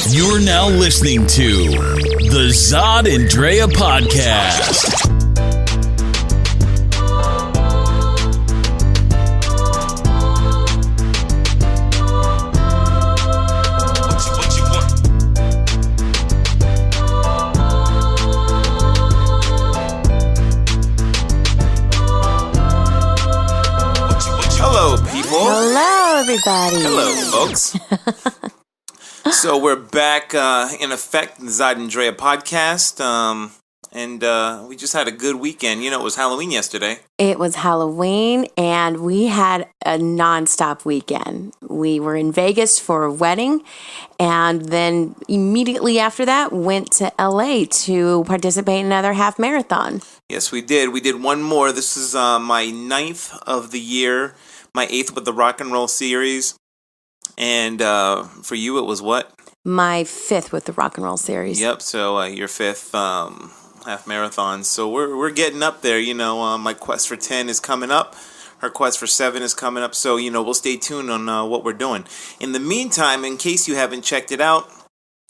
You're now listening to the Zod and Drea podcast. Hello, people. Hello, everybody. Hello, folks. So we're back in effect, the Zod and Drea podcast, and we just had a good weekend. You know, it was Halloween yesterday. It was Halloween, and we had a nonstop weekend. We were in Vegas for a wedding, and then immediately after that, went to LA to participate in another half marathon. Yes, we did. We did one more. This is my 9th of the year, my 8th with the rock and roll series. And for you, it was what? My 5th with the rock and roll series. Yep. So your 5th half marathon. So we're getting up there. You know, my quest for 10 is coming up. Her quest for 7 is coming up. So you know, we'll stay tuned on what we're doing. In the meantime, in case you haven't checked it out,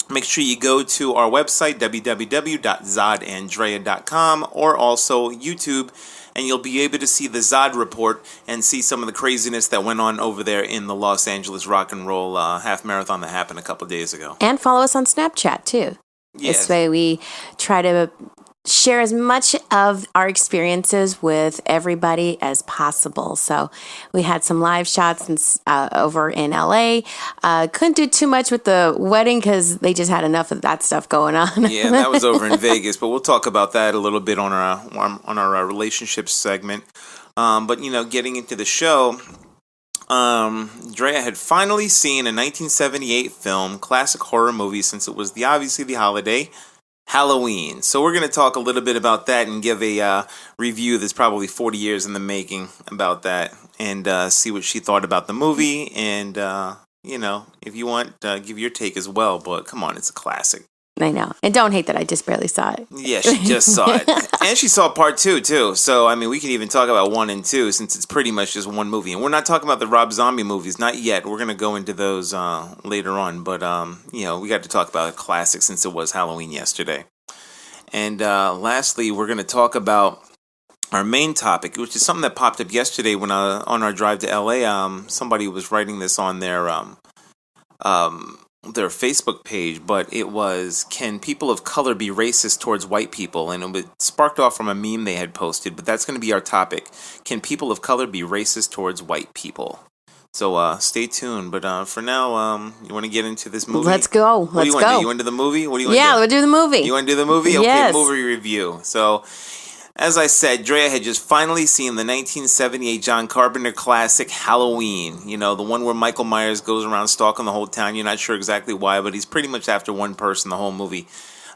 make sure you go to our website www.zodanddrea.com or also YouTube. And you'll be able to see the Zod report and see some of the craziness that went on over there in the Los Angeles Rock and Roll half marathon that happened a couple of days ago. And follow us on Snapchat, too. Yes. This way we try to share as much of our experiences with everybody as possible. So we had some live shots over in LA. Couldn't do too much with the wedding because they just had enough of that stuff going on. Yeah, that was over in Vegas, but we'll talk about that a little bit on our relationships segment. But you know, getting into the show, Drea had finally seen a 1978 film, classic horror movie, since it was obviously the holiday, Halloween. So we're going to talk a little bit about that and give a review that's probably 40 years in the making about that, and see what she thought about the movie. And, you know, if you want, give your take as well. But come on, it's a classic. I know. And don't hate that I just barely saw it. Yeah, she just saw it. And she saw part 2, too. So, I mean, we can even talk about 1 and 2 since it's pretty much just one movie. And we're not talking about the Rob Zombie movies. Not yet. We're going to go into those later on. But, you know, we got to talk about a classic since it was Halloween yesterday. And lastly, we're going to talk about our main topic, which is something that popped up yesterday when on our drive to LA. Somebody was writing this on their Facebook page, but it was, can people of color be racist towards white people? And it sparked off from a meme they had posted, but that's going to be our topic. Can people of color be racist towards white people? So stay tuned. But for now, you want to get into this movie? Let's go. What do you want to do? You want to do the movie? What do you want to do? Yeah, we'll do the movie. You want to do the movie? Yes. Okay, movie review. So, as I said, Drea had just finally seen the 1978 John Carpenter classic Halloween. You know, the one where Michael Myers goes around stalking the whole town. You're not sure exactly why, but he's pretty much after one person the whole movie.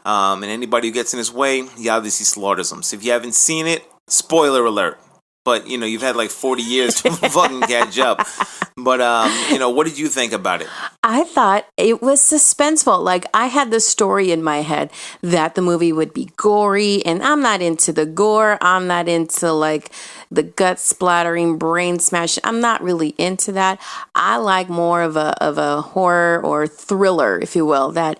And anybody who gets in his way, he obviously slaughters them. So if you haven't seen it, spoiler alert. But, you know, you've had like 40 years to fucking catch up. But, you know, what did you think about it? I thought it was suspenseful. Like, I had the story in my head that the movie would be gory, and I'm not into the gore. I'm not into, like, the gut splattering, brain smashing. I'm not really into that. I like more of a horror or thriller, if you will, that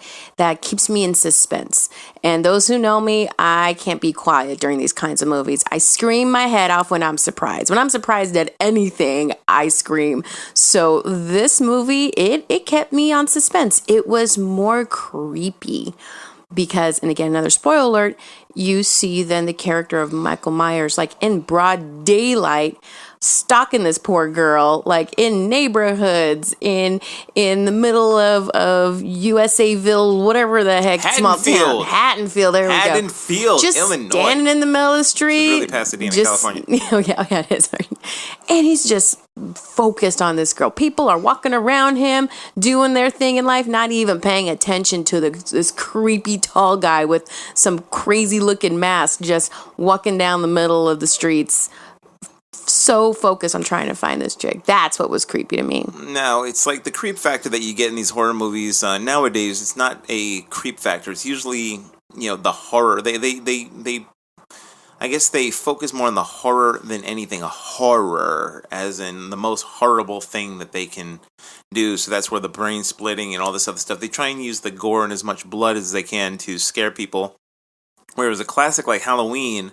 keeps me in suspense. And those who know me, I can't be quiet during these kinds of movies. I scream my head off when I'm surprised. When I'm surprised at anything, I scream. So this movie, it kept me on suspense. It was more creepy because, and again, another spoiler alert, you see then the character of Michael Myers, like in broad daylight, stalking this poor girl, like in neighborhoods, in the middle of USAville, whatever the heck, small town, Haddonfield. There we go. Haddonfield, just Illinois. Standing in the middle of the street. It's really Pasadena, California. Oh yeah, it is. And he's just focused on this girl. People are walking around him, doing their thing in life, not even paying attention to this creepy tall guy with some crazy looking mask, just walking down the middle of the streets. So focused on trying to find this chick. That's what was creepy to me. No, it's like the creep factor that you get in these horror movies nowadays. It's not a creep factor. It's usually, you know, the horror. They I guess they focus more on the horror than anything. A horror, as in the most horrible thing that they can do. So that's where the brain splitting and all this other stuff. They try and use the gore and as much blood as they can to scare people. Whereas a classic like Halloween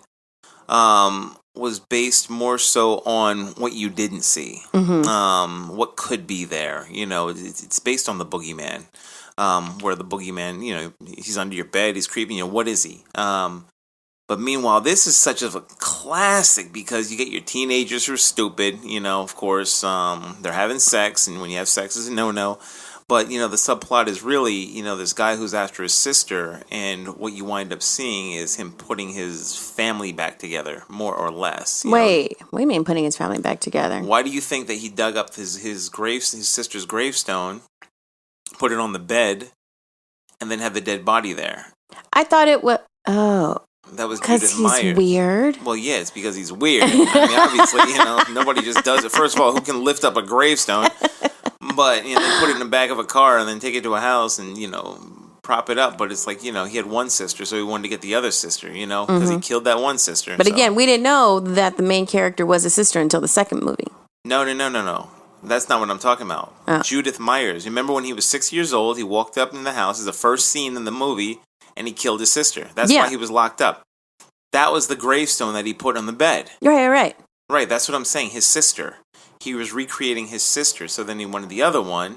was based more so on what you didn't see, what could be there. It's based on the boogeyman, where the boogeyman, he's under your bed, he's creeping. What is he? But meanwhile, this is such a classic because you get your teenagers who are stupid. Of course, they're having sex, and when you have sex, it's a no-no. But, the subplot is really, this guy who's after his sister, and what you wind up seeing is him putting his family back together, more or less. Wait, what do you mean putting his family back together? Why do you think that he dug up his sister's gravestone, put it on the bed, and then had the dead body there? I thought it was... Oh... That was Judith Myers. Because he's weird? Well, yeah, it's because he's weird. I mean, obviously, nobody just does it. First of all, who can lift up a gravestone? But, they put it in the back of a car and then take it to a house and, prop it up. But it's like, he had one sister, so he wanted to get the other sister, because he killed that one sister. But again, we didn't know that the main character was a sister until the second movie. No. That's not what I'm talking about. Oh. Judith Myers. Remember when he was 6 years old, he walked up in the house. It's the first scene in the movie. And he killed his sister. That's why he was locked up. That was the gravestone that he put on the bed. Right. Right, that's what I'm saying. His sister. He was recreating his sister. So then he wanted the other one,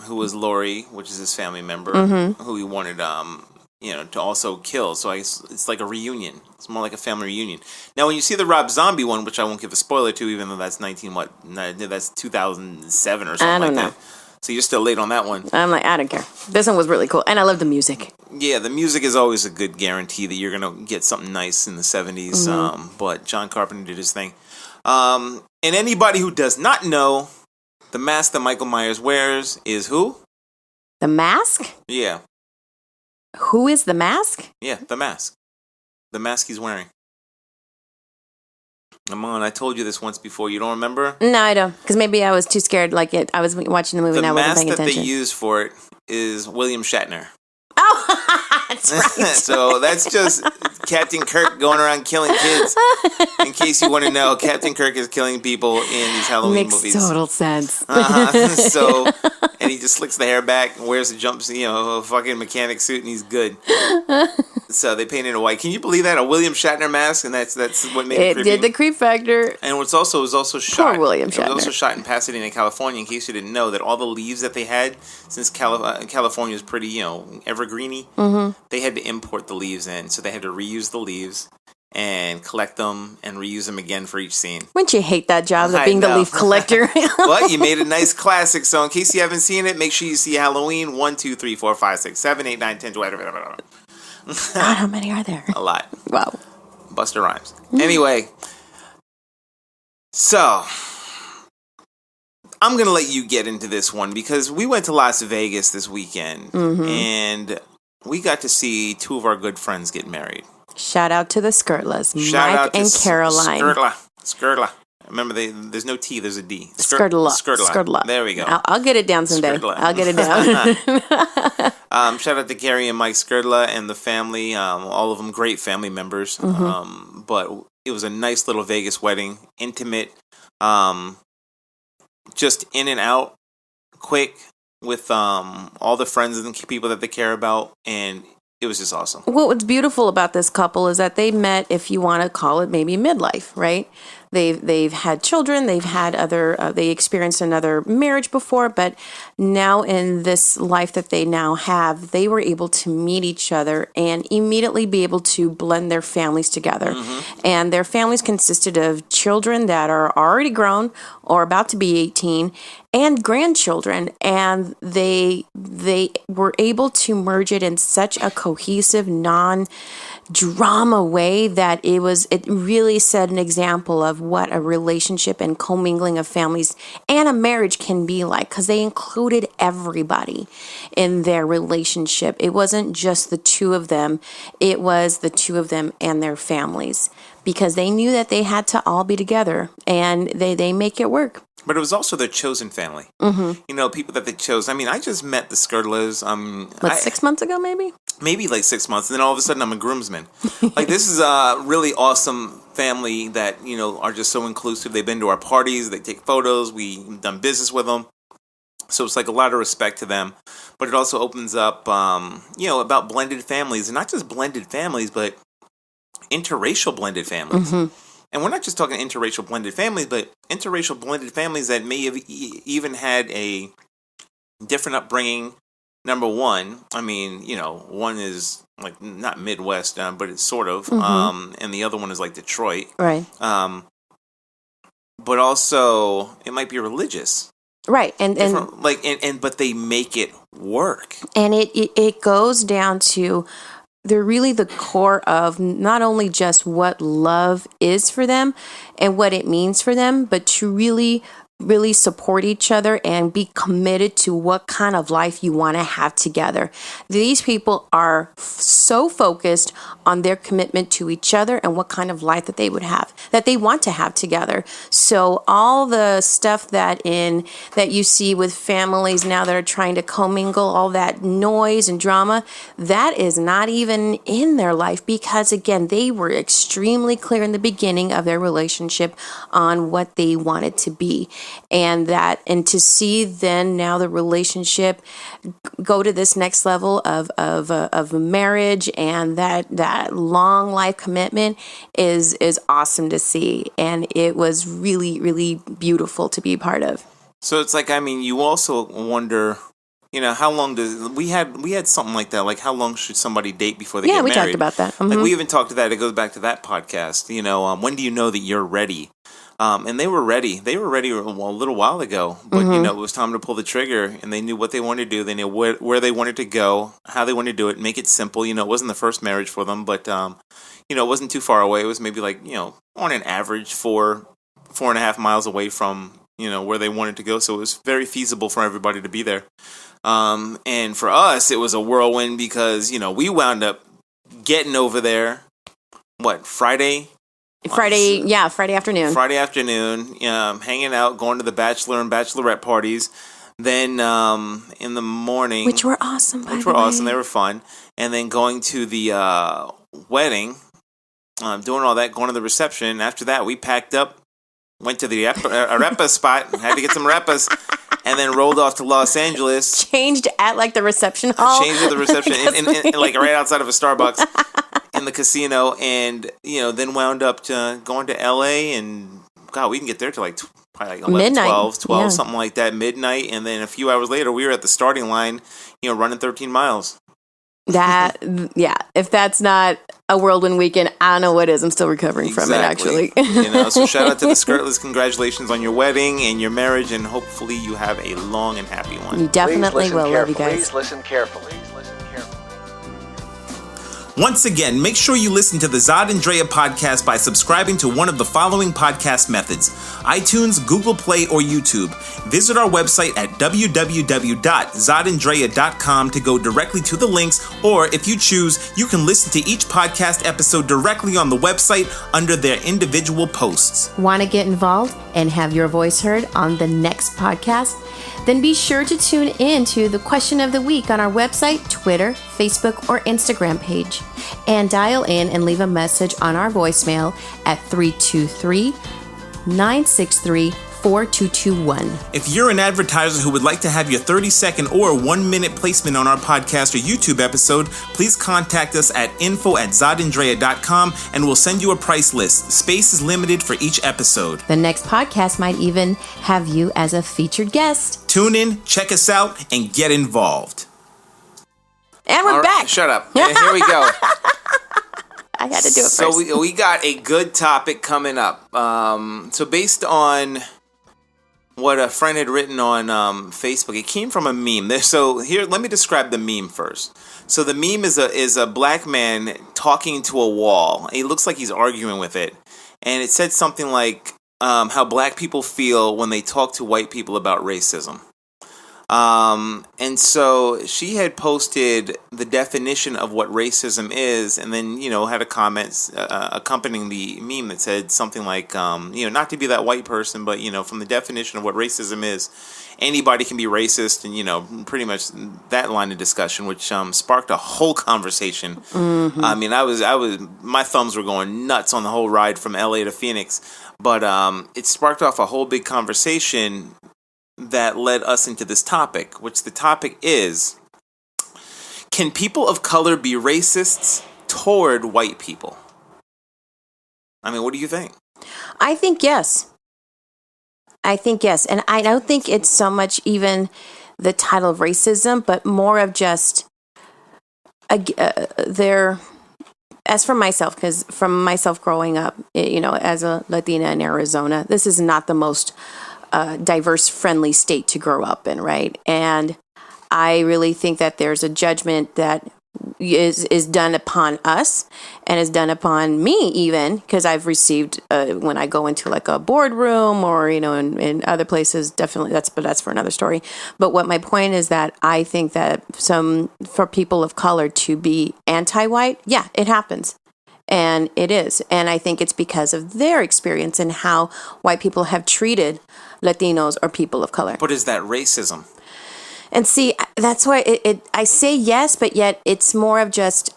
who was Lori, which is his family member, who he wanted, to also kill. So it's like a reunion. It's more like a family reunion. Now, when you see the Rob Zombie one, which I won't give a spoiler to, even though that's that's 2007 or something like that. So you're still late on that one. I'm like, I don't care. This one was really cool. And I love the music. Yeah, the music is always a good guarantee that you're going to get something nice in the 70s. But John Carpenter did his thing. And anybody who does not know, the mask that Michael Myers wears is who? The mask? Yeah. Who is the mask? Yeah, the mask. The mask he's wearing. Come on, I told you this once before. You don't remember? No, I don't. Because maybe I was too scared. I was watching the movie and I wasn't paying attention. The mask that they use for it is William Shatner. Oh, that's right. So that's just Captain Kirk going around killing kids. In case you want to know, Captain Kirk is killing people in these Halloween movies. Makes total sense. And he just slicks the hair back and wears a fucking mechanic suit, and he's good. So they painted it white. Can you believe that? A William Shatner mask, and that's what made it creepy. It did the creep factor. And it was also shot. Poor William Shatner. It was also shot in Pasadena, California. In case you didn't know, that all the leaves that they had, since California is pretty, evergreeny, they had to import the leaves in, so they had to reuse the leaves and collect them and reuse them again for each scene. Wouldn't you hate that job of being the leaf collector? But you made a nice classic. So in case you haven't seen it, make sure you see Halloween 1, 2, 3, 4, 5, 6, 7, 8, 9, 10, 12. God, how many are there? A lot. Wow. Busta Rhymes. Anyway, so I'm going to let you get into this one because we went to Las Vegas this weekend and we got to see two of our good friends get married. Shout out to the Skirtlas, Mike and Caroline. Skirtla. Remember, there's no T, there's a D. Skirtla. There we go. I'll get it down someday. Skirtla. I'll get it down. Shout out to Gary and Mike Skirtla and the family. All of them great family members. But it was a nice little Vegas wedding. Intimate. Just in and out. Quick. With all the friends and people that they care about. And it was just awesome. What's beautiful about this couple is that they met, if you want to call it maybe midlife, right? They've had children, they've had they experienced another marriage before, but now in this life that they now have, they were able to meet each other and immediately be able to blend their families together. And their families consisted of children that are already grown or about to be 18 and grandchildren, and they were able to merge it in such a cohesive, non-drama way that it really set an example of what a relationship and commingling of families and a marriage can be like, because they included everybody in their relationship. It wasn't just the two of them, it was the two of them and their families, because they knew that they had to all be together, and they make it work. but it was also their chosen family. People that they chose. I mean, I just met the Skirtlas. 6 months ago, maybe? Maybe like 6 months, and then all of a sudden I'm a groomsman. Like, this is a really awesome family that, are just so inclusive. They've been to our parties, they take photos, we've done business with them. So it's like a lot of respect to them. But it also opens up, about blended families, and not just blended families, but interracial blended families. And we're not just talking interracial blended families, but interracial blended families that may have even had a different upbringing. Number one, I mean, one is like not Midwest, but it's sort of, and the other one is like Detroit, right? But also it might be religious, right? And but they make it work, and it goes down to they're really the core of not only just what love is for them and what it means for them, but to really support each other and be committed to what kind of life you want to have together. These people are so focused on their commitment to each other and what kind of life that they want to have together. So all the stuff that you see with families now that are trying to commingle, all that noise and drama, that is not even in their life, because again, they were extremely clear in the beginning of their relationship on what they wanted to be. And to see then now the relationship go to this next level of marriage and that long life commitment is awesome to see, and it was really, really beautiful to be part of. So it's like, I mean, you also wonder, how long we had something like that, like how long should somebody date before they get married? Yeah, we talked about that. Like, we even talked to that. It goes back to that podcast. When do you know that you're ready? And they were ready. They were ready a little while ago, but it was time to pull the trigger, and they knew what they wanted to do. They knew where they wanted to go, how they wanted to do it, make it simple. It wasn't the first marriage for them, but it wasn't too far away. It was maybe like, on an average 4.5 miles away from where they wanted to go. So it was very feasible for everybody to be there. And for us, it was a whirlwind because we wound up getting over there. Friday afternoon. Friday afternoon, hanging out, going to the bachelor and bachelorette parties. Then in the morning, which were awesome. They were fun. And then going to the wedding, doing all that, going to the reception. After that, we packed up, went to the arepa spot, had to get some arepas, and then rolled off to Los Angeles. Changed at like the reception hall. Changed at the reception, in like right outside of a Starbucks. In the casino, and then wound up going to LA, and God, we can get there to probably 11, midnight. 12, something like that, midnight, and then a few hours later we were at the starting line, running 13 miles. If that's not a whirlwind weekend, I don't know what is. I'm still recovering from it, actually. So shout out to the Skirtless. Congratulations on your wedding and your marriage, and hopefully you have a long and happy one. You definitely will. Love you guys. Please listen carefully. Once again, make sure you listen to the Zod and Drea podcast by subscribing to one of the following podcast methods: iTunes, Google Play, or YouTube. Visit our website at www.zodanddrea.com to go directly to the links, or if you choose, you can listen to each podcast episode directly on the website under their individual posts. Want to get involved and have your voice heard on the next podcast? Then be sure to tune in to the question of the week on our website, Twitter, Facebook, or Instagram page. And dial in and leave a message on our voicemail at 323-963-4221. If you're an advertiser who would like to have your 30-second or 1-minute placement on our podcast or YouTube episode, please contact us at info@zodanddrea.com and we'll send you a price list. Space is limited for each episode. The next podcast might even have you as a featured guest. Tune in, check us out, and get involved. And we're back. Shut up. And here we go. I had to do it first. So we got a good topic coming up. So based on what a friend had written on Facebook, it came from a meme. So here, let me describe the meme first. So the meme is a black man talking to a wall. He looks like he's arguing with it. And it said something like how black people feel when they talk to white people about racism. And so she had posted the definition of what racism is, and then, had a comment accompanying the meme that said something like, not to be that white person, but, from the definition of what racism is, anybody can be racist, and, pretty much that line of discussion, which sparked a whole conversation. Mm-hmm. I mean, my thumbs were going nuts on the whole ride from LA to Phoenix, but it sparked off a whole big conversation that led us into this topic, which the topic is, can people of color be racists toward white people? I mean, what do you think? I think yes. And I don't think it's so much even the title of racism, but more of just as for myself, because from myself growing up, as a Latina in Arizona, this is not the most diverse, friendly state to grow up in, right? And I really think that there's a judgment that is done upon us and is done upon me, even because I've received when I go into like a boardroom or in other places, definitely that's for another story. But what my point is that I think that for people of color to be anti-white, yeah, it happens. And it is. And I think it's because of their experience and how white people have treated Latinos or people of color. But is that racism? And see, that's why I say yes, but yet it's more of just,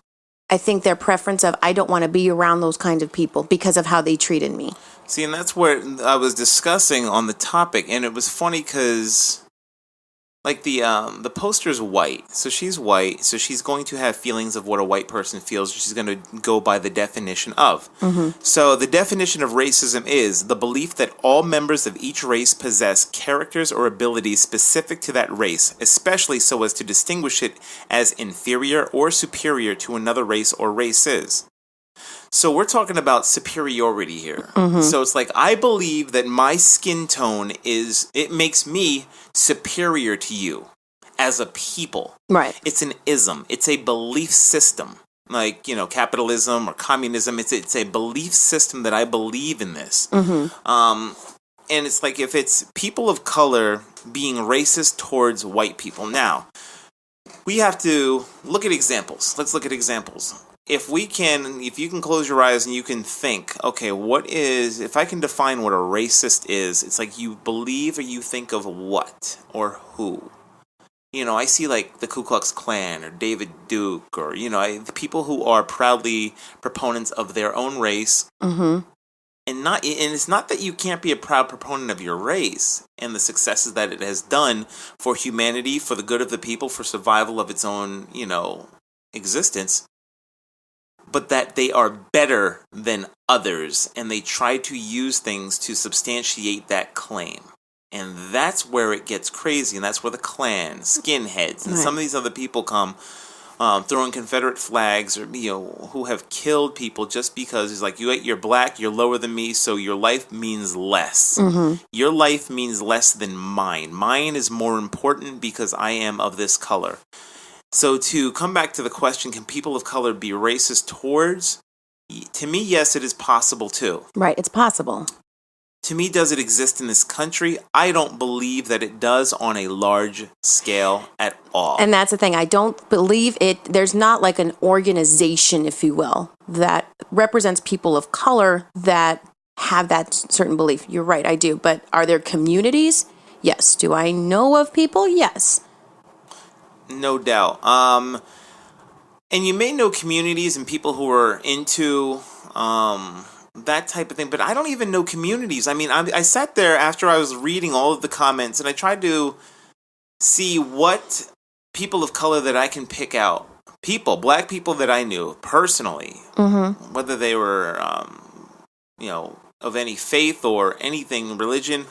I think their preference of, I don't want to be around those kinds of people because of how they treated me. See, and that's what I was discussing on the topic. And it was funny because, like, the poster's white, so she's white, so she's going to have feelings of what a white person feels. She's going to go by the definition of. Mm-hmm. So the definition of racism is the belief that all members of each race possess characters or abilities specific to that race, especially so as to distinguish it as inferior or superior to another race or races. So we're talking about superiority here. Mm-hmm. So it's like, I believe that my skin tone it makes me superior to you as a people. Right. It's an ism. It's a belief system. Like, capitalism or communism. It's a belief system that I believe in this. Mm-hmm. And it's like, if it's people of color being racist towards white people. Now, we have to look at examples. Let's look at examples. If you can close your eyes and you can think, okay, if I can define what a racist is, it's like you believe or you think of what or who. I see like the Ku Klux Klan or David Duke or, the people who are proudly proponents of their own race. Mm-hmm. And it's not that you can't be a proud proponent of your race and the successes that it has done for humanity, for the good of the people, for survival of its own, existence. But that they are better than others, and they try to use things to substantiate that claim. And that's where it gets crazy, and that's where the Klan, skinheads, and some of these other people come throwing Confederate flags, or who have killed people just because it's like, you're black, you're lower than me, so your life means less. Mm-hmm. Your life means less than mine. Mine is more important because I am of this color. So to come back to the question, can people of color be racist towards? To me, yes, it is possible too. Right, it's possible. To me, does it exist in this country? I don't believe that it does on a large scale at all. And that's the thing. I don't believe it. There's not like an organization, if you will, that represents people of color that have that certain belief. You're right, I do. But are there communities? Yes. Do I know of people? Yes. No doubt. And you may know communities and people who are into that type of thing, but I don't even know communities. I mean, I sat there after I was reading all of the comments, and I tried to see what people of color that I can pick out. Black people that I knew personally, mm-hmm. whether they were, of any faith or anything, religion,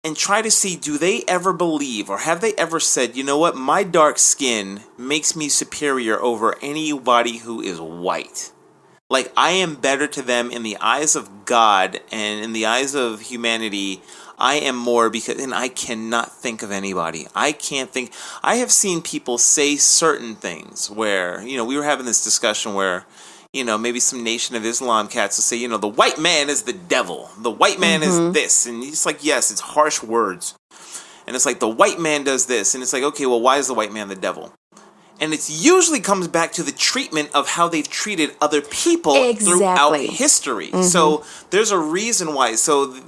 and try to see, do they ever believe or have they ever said, you know what, my dark skin makes me superior over anybody who is white. Like, I am better to them in the eyes of God and in the eyes of humanity. I am more and I cannot think of anybody. I can't think. I have seen people say certain things where, we were having this discussion where, maybe some Nation of Islam cats will say, the white man is the devil. The white man mm-hmm. is this. And it's like, yes, it's harsh words. And it's like the white man does this. And it's like, okay, well, why is the white man the devil? And it usually comes back to the treatment of how they've treated other people throughout history. So there's a reason why. So,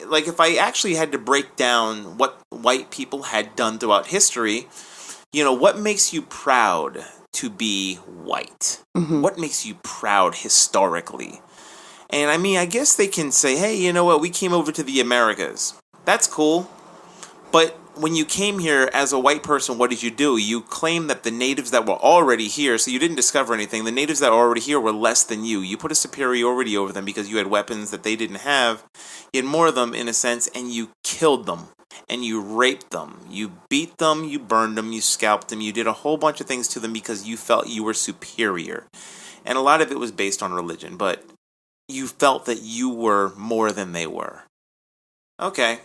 like, if I actually had to break down what white people had done throughout history, you know, what makes you proud to be white? What makes you proud historically? And I mean, I guess they can say, hey, you know what? We came over to the Americas. That's cool. But when you came here as a white person, what did you do? You claimed that the natives that were already here, so you didn't discover anything, the natives that were already here were less than you. You put a superiority over them because you had weapons that they didn't have. You had more of them, in a sense, and you killed them. And you raped them. You beat them, you burned them, you scalped them. You did a whole bunch of things to them because you felt you were superior. And a lot of it was based on religion, but you felt that you were more than they were. Okay.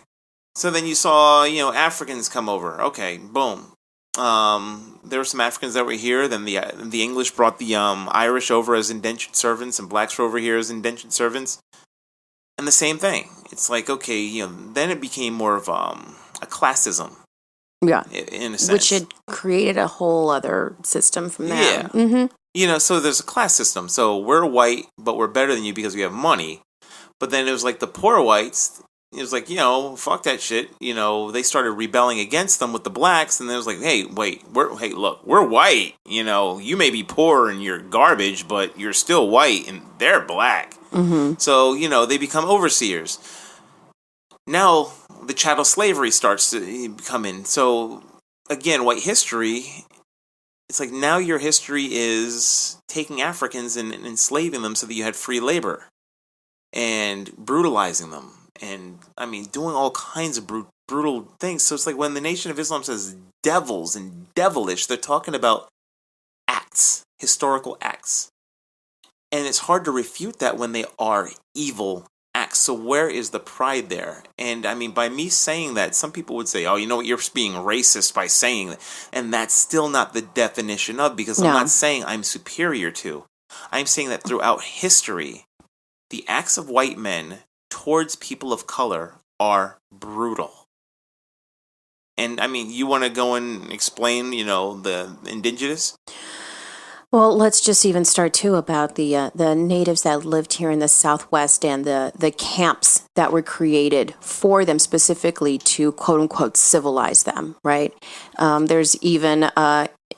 So then you saw, you know, Africans come over. Okay, boom. There were some Africans that were here. Then the English brought the Irish over as indentured servants, and blacks were over here as indentured servants. And the same thing. It's like, okay, you know, then it became more of a classism. Yeah. In a sense. Which had created a whole other system from that. Yeah. You know, so there's a class system. So we're white, but we're better than you because we have money. But then it was like the poor whites. It was like, you know, fuck that shit. You know, they started rebelling against them with the blacks, and it was like, hey, wait, look, we're white. You know, you may be poor and you're garbage, but you're still white, and they're black. So, you know, they become overseers. Now, the chattel slavery starts to come in. So, again, white history, it's like now your history is taking Africans and enslaving them so that you had free labor and brutalizing them. And, I mean, doing all kinds of brutal things. So it's like when the Nation of Islam says devils and devilish, they're talking about acts, historical acts. And it's hard to refute that when they are evil acts. So where is the pride there? And, I mean, by me saying that, some people would say, oh, you know what, you're being racist by saying that. And that's still not the definition of, because I'm not saying I'm superior to. I'm saying that throughout history, the acts of white men towards people of color are brutal. And I mean, you want to go and explain, you know, the indigenous? Well, let's just even start too about the natives that lived here in the Southwest and the camps that were created for them specifically to quote unquote civilize them. Right? There's even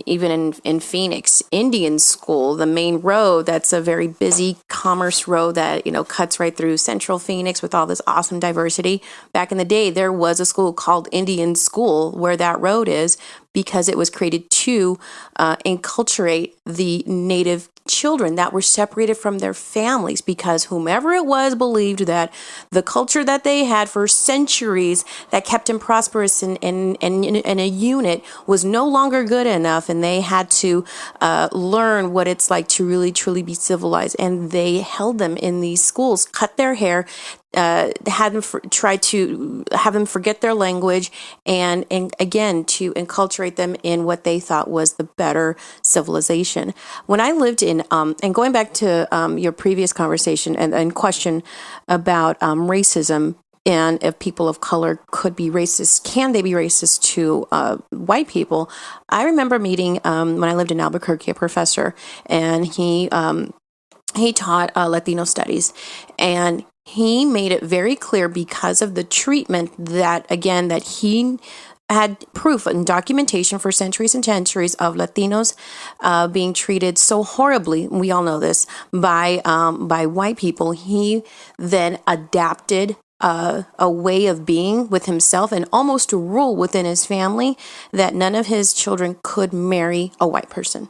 in Phoenix, Indian School, the main road, that's a very busy commerce road that, you know, cuts right through central Phoenix with all this awesome diversity. Back in the day, there was a school called Indian School where that road is, because it was created to enculturate the native children that were separated from their families, because whomever it was believed that the culture that they had for centuries that kept them prosperous in a unit was no longer good enough, and they had to learn what it's like to really truly be civilized. And they held them in these schools, cut their hair, had them try to have them forget their language, and again to enculturate them in what they thought was the better civilization. When I lived in, and going back to your previous conversation and question about racism, and if people of color could be racist, can they be racist to white people? I remember meeting when I lived in Albuquerque a professor, and he taught Latino studies, and he made it very clear, because of the treatment that he had proof and documentation for centuries and centuries of Latinos being treated so horribly, we all know this, by white people. He then adapted a way of being with himself and almost a rule within his family that none of his children could marry a white person.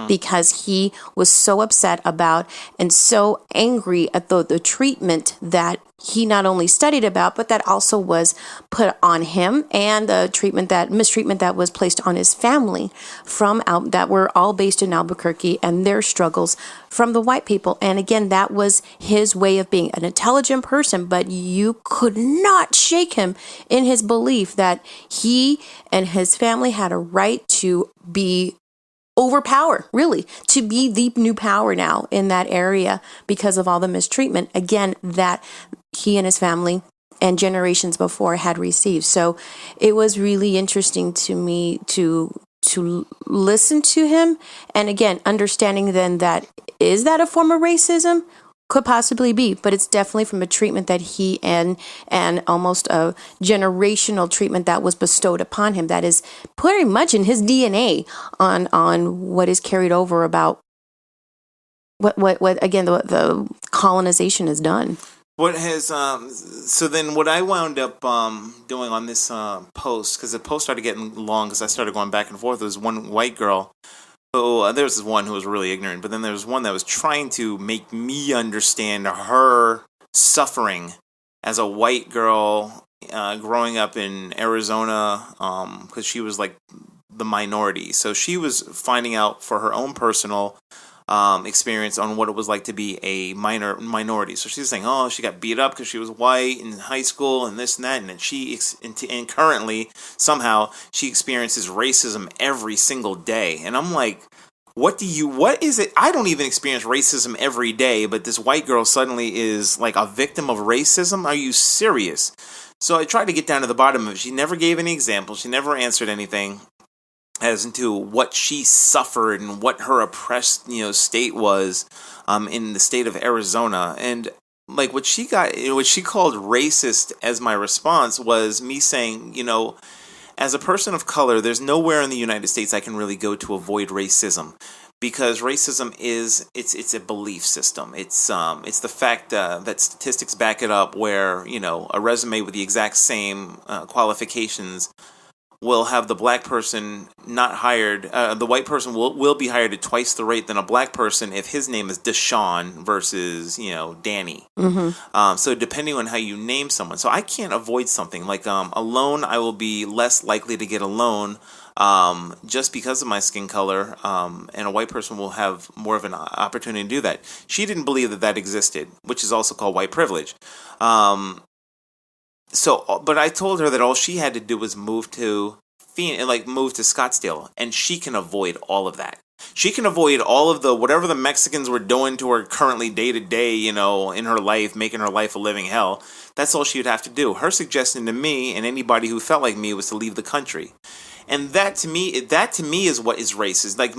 Because he was so upset about and so angry at the treatment that he not only studied about, but that also was put on him, and the mistreatment that was placed on his family that were all based in Albuquerque, and their struggles from the white people. And again, that was his way of being, an intelligent person, but you could not shake him in his belief that he and his family had a right to be overpower, really, to be the new power now in that area because of all the mistreatment, again, that he and his family and generations before had received. So it was really interesting to me to listen to him, and again, understanding then that is that a form of racism? Could possibly be, but it's definitely from a treatment that he and almost a generational treatment that was bestowed upon him that is pretty much in his DNA on what is carried over about what again the colonization has done. What has so then what I wound up doing on this post, because the post started getting long because I started going back and forth. There was one white girl. Oh, there was this one who was really ignorant, but then there was one that was trying to make me understand her suffering as a white girl growing up in Arizona, because she was like the minority. So she was finding out for her own personal experience on what it was like to be a minority. So she's saying, oh, she got beat up because she was white in high school and this and that, and currently somehow she experiences racism every single day. And I'm like, what is it? I don't even experience racism every day, but this white girl suddenly is like a victim of racism? Are you serious? So I tried to get down to the bottom of it. She never gave any examples. She never answered anything as into what she suffered and what her oppressed, state was in the state of Arizona. And like what she called racist as my response was me saying, as a person of color, there's nowhere in the United States I can really go to avoid racism. Because racism it's a belief system. It's the fact that statistics back it up, where a resume with the exact same qualifications will have the black person not hired. The white person will be hired at twice the rate than a black person if his name is Deshaun versus Danny. Mm-hmm. So depending on how you name someone, so I can't avoid something like a loan. I will be less likely to get a loan just because of my skin color, and a white person will have more of an opportunity to do that. She didn't believe that existed, which is also called white privilege. But I told her that all she had to do was move to Scottsdale, and she can avoid all of that. She can avoid all of whatever the Mexicans were doing to her currently day to day, in her life, making her life a living hell. That's all she would have to do. Her suggestion to me and anybody who felt like me was to leave the country. And that to me is what is racist. Like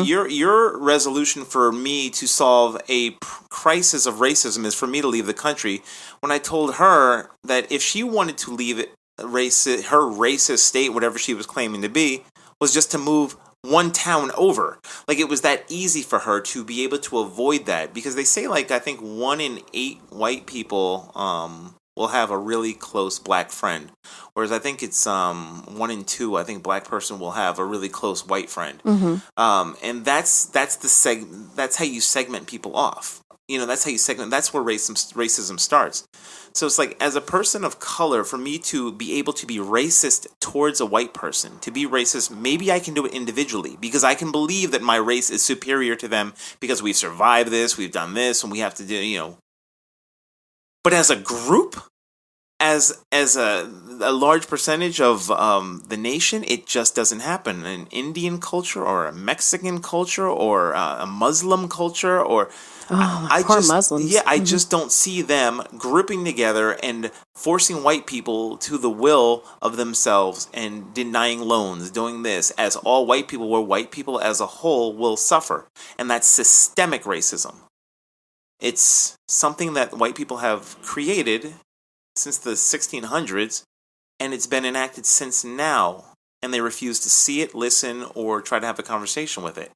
your resolution for me to solve a crisis of racism is for me to leave the country. When I told her that if she wanted to leave her racist state, whatever she was claiming to be, was just to move one town over. Like it was that easy for her to be able to avoid that, because they say I think 1 in 8 white people will have a really close black friend, whereas I think it's 1 in 2. I think black person will have a really close white friend, and that's how you segment people off. That's how you segment. That's where racism starts. So it's like, as a person of color, for me to be able to be racist towards a white person, to be racist, maybe I can do it individually because I can believe that my race is superior to them because we've survived this, we've done this, and we have to do. But as a group, as a large percentage of the nation, it just doesn't happen. An Indian culture or a Mexican culture or a Muslim culture or Muslims. Yeah, I just don't see them grouping together and forcing white people to the will of themselves and denying loans, doing this, as all white people, where white people as a whole will suffer. And that's systemic racism. It's something that white people have created since the 1600s, and it's been enacted since now, and they refuse to see it, listen, or try to have a conversation with it.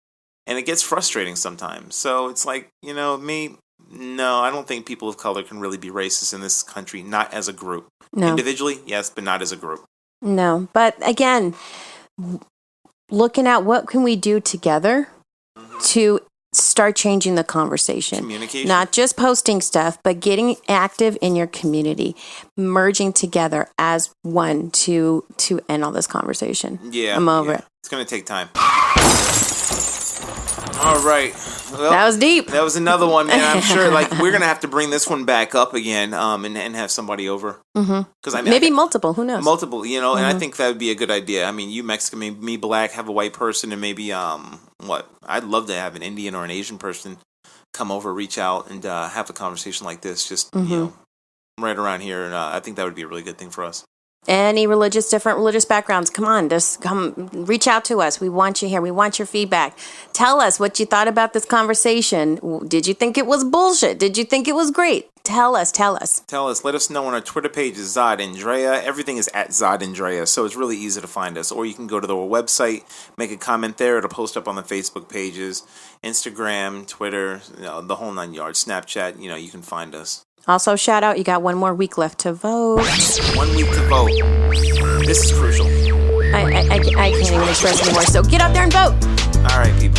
And it gets frustrating sometimes. So it's like, no, I don't think people of color can really be racist in this country, not as a group. No. Individually, yes, but not as a group. No, but again, looking at what can we do together to start changing the conversation. Communication. Not just posting stuff, but getting active in your community, merging together as one to end all this conversation. Yeah. I'm over it. It's going to take time. All right. Well, that was deep. That was another one, man. I'm sure we're going to have to bring this one back up again and have somebody over. Because maybe multiple. Who knows? Multiple, and I think that would be a good idea. I mean, you Mexican, me black, have a white person, and maybe, I'd love to have an Indian or an Asian person come over, reach out, and have a conversation like this. Just, right around here. And I think that would be a really good thing for us. Any different religious backgrounds, come on, just come reach out to us. We want you here. We want your feedback. Tell us what you thought about this conversation. Did you think it was bullshit? Did you think it was great? Tell us. Let us know on our Twitter page is Zod Andrea. Everything is at Zod Andrea, so it's really easy to find us. Or you can go to the website, make a comment there. It'll post up on the Facebook pages, Instagram, Twitter, the whole 9 yards, Snapchat. You can find us. Also, shout out, you got 1 more week left to vote. 1 week to vote. This is crucial. I can't even express anymore, so get out there and vote. All right, people.